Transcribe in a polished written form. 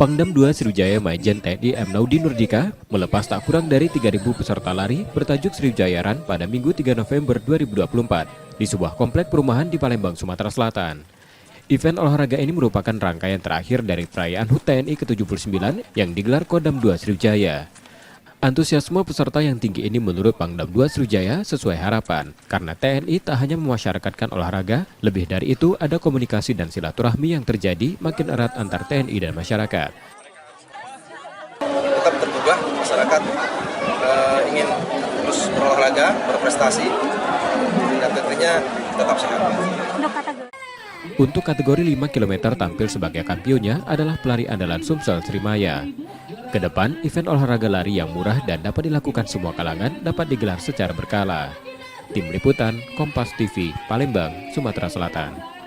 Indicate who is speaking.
Speaker 1: Pangdam 2 Sriwijaya Majen TNI M. Naudi Nurdika melepas tak kurang dari 3.000 peserta lari bertajuk Sriwijaya Run pada Minggu 3 November 2024 di sebuah komplek perumahan di Palembang, Sumatera Selatan. Event olahraga ini merupakan rangkaian terakhir dari perayaan HUT TNI ke-79 yang digelar Kodam 2 Sriwijaya. Antusiasme peserta yang tinggi ini menurut Pangdam 2 Sriwijaya sesuai harapan, karena TNI tak hanya memasyarakatkan olahraga, lebih dari itu ada komunikasi dan silaturahmi yang terjadi makin erat antar TNI dan masyarakat.
Speaker 2: Tetap tergugah masyarakat ingin terus berolahraga, berprestasi, dan tentunya tetap sehat.
Speaker 1: Untuk kategori 5 km tampil sebagai kampionnya adalah pelari andalan Sumsel Srimaya. Kedepan, event olahraga lari yang murah dan dapat dilakukan semua kalangan dapat digelar secara berkala. Tim Liputan, Kompas TV, Palembang, Sumatera Selatan.